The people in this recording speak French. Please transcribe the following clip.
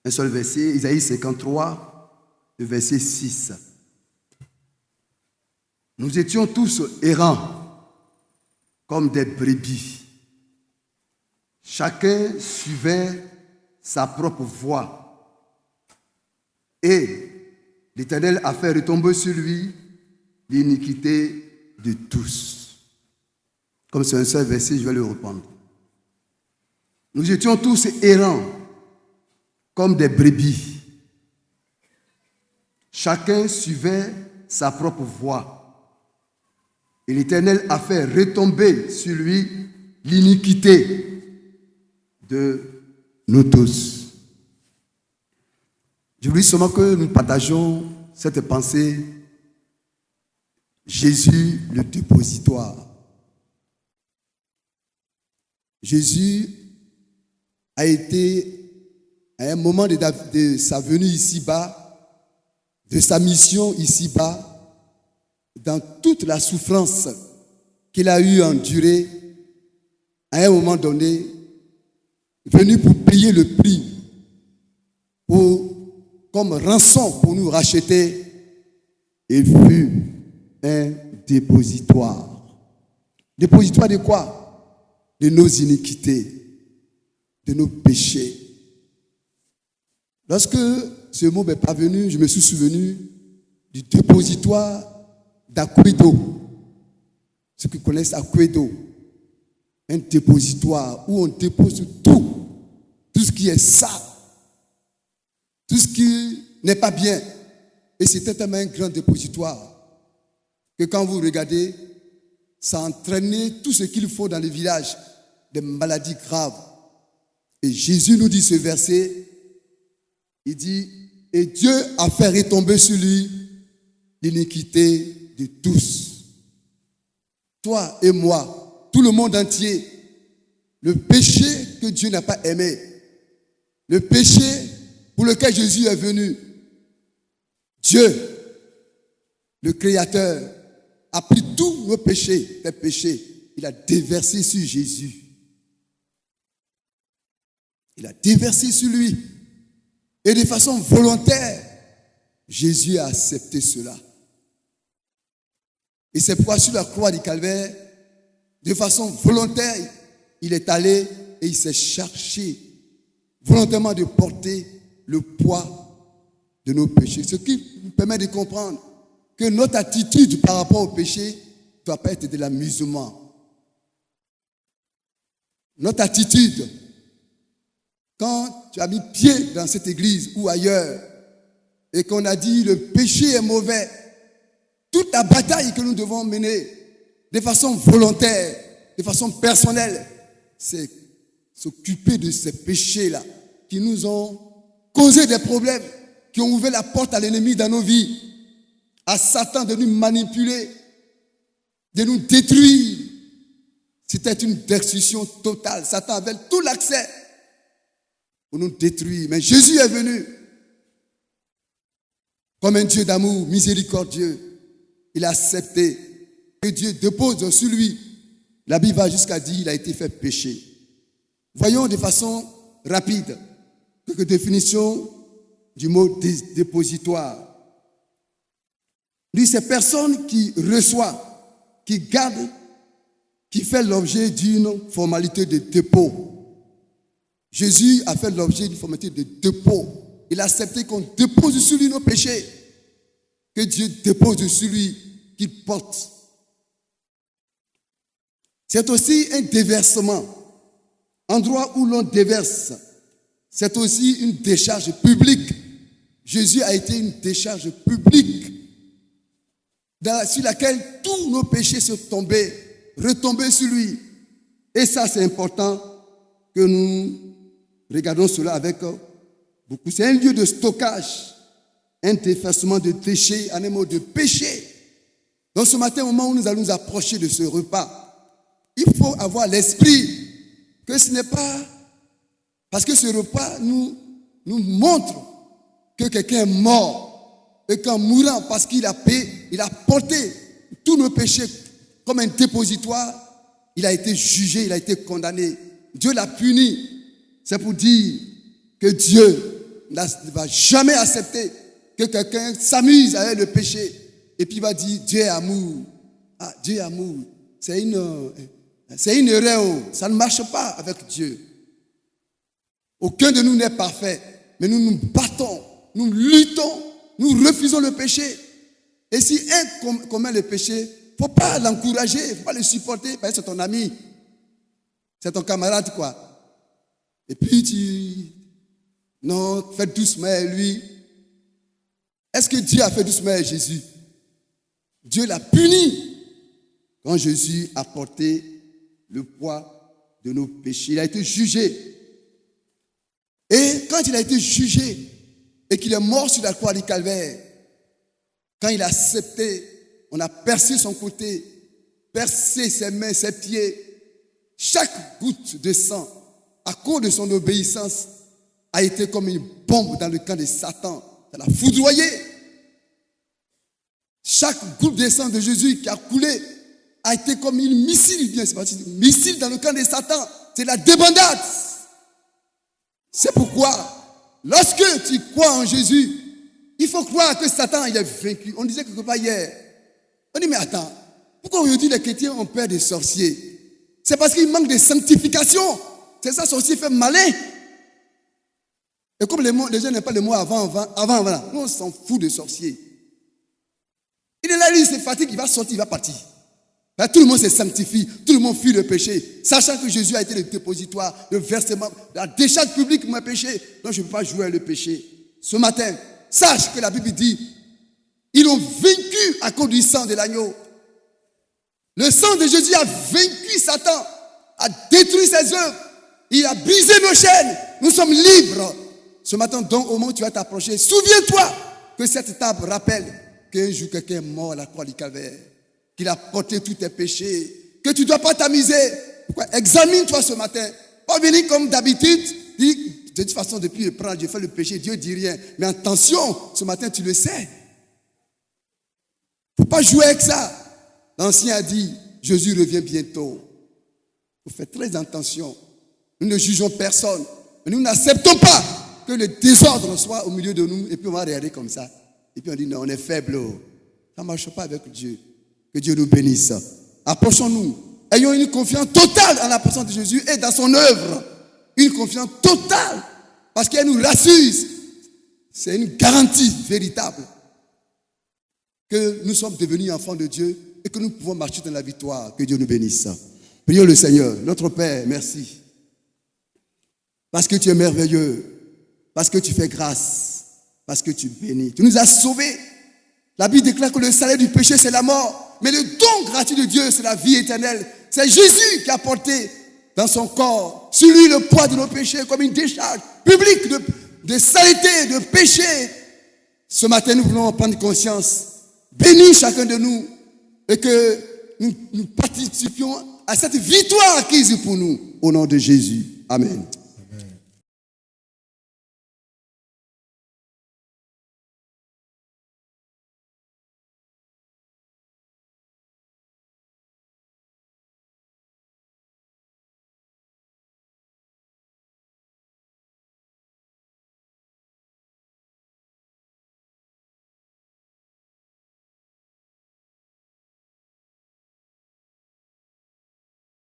Un seul verset, Isaïe 53, le verset 6. Nous étions tous errants comme des brebis. Chacun suivait sa propre voie. Et l'Éternel a fait retomber sur lui l'iniquité de tous. Comme c'est un seul verset, je vais le reprendre. Nous étions tous errants comme des brebis. Chacun suivait sa propre voie. Et l'Éternel a fait retomber sur lui l'iniquité de nous tous. Je voulais seulement que nous partagions cette pensée. Jésus, le dépositoire. Jésus a été, à un moment de sa venue ici-bas, de sa mission ici-bas, dans toute la souffrance qu'il a eu à endurer, à un moment donné, venu pour payer le prix, comme rançon pour nous racheter, il fut un dépositoire. Dépositoire de quoi? De nos iniquités, de nos péchés. Lorsque ce mot m'est parvenu, je me suis souvenu du dépositoire d'Aquedo. Ceux qui connaissent Aquedo, un dépositoire où on dépose tout ce qui est sale, tout ce qui n'est pas bien. Et c'était tellement un grand dépositoire que quand vous regardez, ça entraînait tout ce qu'il faut dans les villages, des maladies graves. Et Jésus nous dit ce verset, il dit, et Dieu a fait retomber sur lui l'iniquité de tous. Toi et moi, tout le monde entier, le péché que Dieu n'a pas aimé, le péché pour lequel Jésus est venu, Dieu, le Créateur, a pris tous nos péchés, tes péchés, il a déversé sur Jésus. Il a déversé sur lui. Et de façon volontaire, Jésus a accepté cela. Et c'est pourquoi sur la croix du Calvaire, de façon volontaire, il est allé et il s'est chargé volontairement de porter le poids de nos péchés. Ce qui nous permet de comprendre que notre attitude par rapport au péché ne doit pas être de l'amusement. Notre attitude, quand tu as mis pied dans cette église ou ailleurs et qu'on a dit le péché est mauvais, toute la bataille que nous devons mener de façon volontaire, de façon personnelle, c'est s'occuper de ces péchés-là qui nous ont causé des problèmes, qui ont ouvert la porte à l'ennemi dans nos vies, à Satan de nous manipuler, de nous détruire. C'était une destruction totale. Satan avait tout l'accès pour nous détruire. Mais Jésus est venu comme un Dieu d'amour miséricordieux. Il a accepté que Dieu dépose sur lui. La Bible va jusqu'à dire qu'il a été fait péché. Voyons de façon rapide quelques définitions du mot dépositoire. Il dit ces personnes qui reçoivent, qui gardent, qui fait l'objet d'une formalité de dépôt. Jésus a fait l'objet d'une formalité de dépôt. Il a accepté qu'on dépose sur lui nos péchés, que Dieu dépose sur lui, qu'il porte. C'est aussi un déversement. Endroit où l'on déverse, c'est aussi une décharge publique. Jésus a été une décharge publique sur laquelle tous nos péchés sont retombés sur lui. Et ça, c'est important que nous regardons cela avec beaucoup. C'est un lieu de stockage, un déversement de déchets, un mot de péché. Donc ce matin, au moment où nous allons nous approcher de ce repas, il faut avoir l'esprit que ce n'est pas parce que ce repas nous montre que quelqu'un est mort et qu'en mourant, parce qu'il a payé, il a porté tous nos péchés comme un dépositoire, il a été jugé, il a été condamné. Dieu l'a puni. C'est pour dire que Dieu ne va jamais accepter que quelqu'un s'amuse avec le péché et puis va dire Dieu est amour. Ah, Dieu est amour. C'est une erreur. Ça ne marche pas avec Dieu. Aucun de nous n'est parfait, mais nous nous battons, nous luttons, nous refusons le péché. Et si un commet le péché, il ne faut pas l'encourager, il ne faut pas le supporter, parce que c'est ton ami, c'est ton camarade, quoi. Et puis non, fais doucement avec lui. Est-ce que Dieu a fait doucement avec Jésus? Dieu l'a puni quand Jésus a porté le poids de nos péchés. Il a été jugé. Et quand il a été jugé et qu'il est mort sur la croix du Calvaire, quand il a accepté, on a percé son côté, percé ses mains, ses pieds, chaque goutte de sang, à cause de son obéissance, a été comme une bombe dans le camp de Satan. Ça l'a foudroyé. Chaque goutte de sang de Jésus qui a coulé a été comme une missile, bien, c'est pas un missile dans le camp de Satan. C'est la débandade. C'est pourquoi, lorsque tu crois en Jésus, il faut croire que Satan, il est vaincu. On disait quelque part hier. On dit, mais attends, pourquoi aujourd'hui les chrétiens ont peur des sorciers? C'est parce qu'il manque de sanctification. C'est ça, sorcier fait malin. Et comme les gens n'aiment pas le mot avant, nous on s'en fout de sorciers. Il est là, lui, il se fatigue, il va sortir, il va partir. Là, tout le monde se sanctifie, tout le monde fuit le péché, sachant que Jésus a été le dépositoire, le versement, la décharge publique de mes péchés. Donc je ne peux pas jouer avec le péché. Ce matin, sache que la Bible dit, ils ont vaincu à cause du sang de l'agneau. Le sang de Jésus a vaincu Satan, a détruit ses œuvres, il a brisé nos chaînes. Nous sommes libres. Ce matin, donc, au moment où tu vas t'approcher, souviens-toi que cette table rappelle qu'un jour quelqu'un est mort à la croix du Calvaire, qu'il a porté tous tes péchés, que tu ne dois pas t'amuser. Pourquoi? Examine-toi ce matin. Pas venir comme d'habitude, dire, de toute façon, depuis le prendre, j'ai fait le péché, Dieu ne dit rien. Mais attention, ce matin, tu le sais. Il ne faut pas jouer avec ça. L'ancien a dit, Jésus revient bientôt. Il faut faire très attention. Nous ne jugeons personne, mais nous n'acceptons pas que le désordre soit au milieu de nous, et puis on va regarder comme ça. Et puis on dit, non, on est faible. Ça ne marche pas avec Dieu. Que Dieu nous bénisse. Approchons-nous. Ayons une confiance totale en la personne de Jésus et dans son œuvre. Une confiance totale. Parce qu'elle nous rassure. C'est une garantie véritable que nous sommes devenus enfants de Dieu et que nous pouvons marcher dans la victoire. Que Dieu nous bénisse. Prions le Seigneur. Notre Père, merci. Parce que tu es merveilleux. Parce que tu fais grâce. Parce que tu bénis. Tu nous as sauvés. La Bible déclare que le salaire du péché, c'est la mort. Mais le don gratuit de Dieu, c'est la vie éternelle. C'est Jésus qui a porté dans son corps, sur lui, le poids de nos péchés, comme une décharge publique de saleté, de péché. Ce matin, nous voulons prendre conscience. Bénis chacun de nous et que nous participions à cette victoire acquise pour nous. Au nom de Jésus. Amen.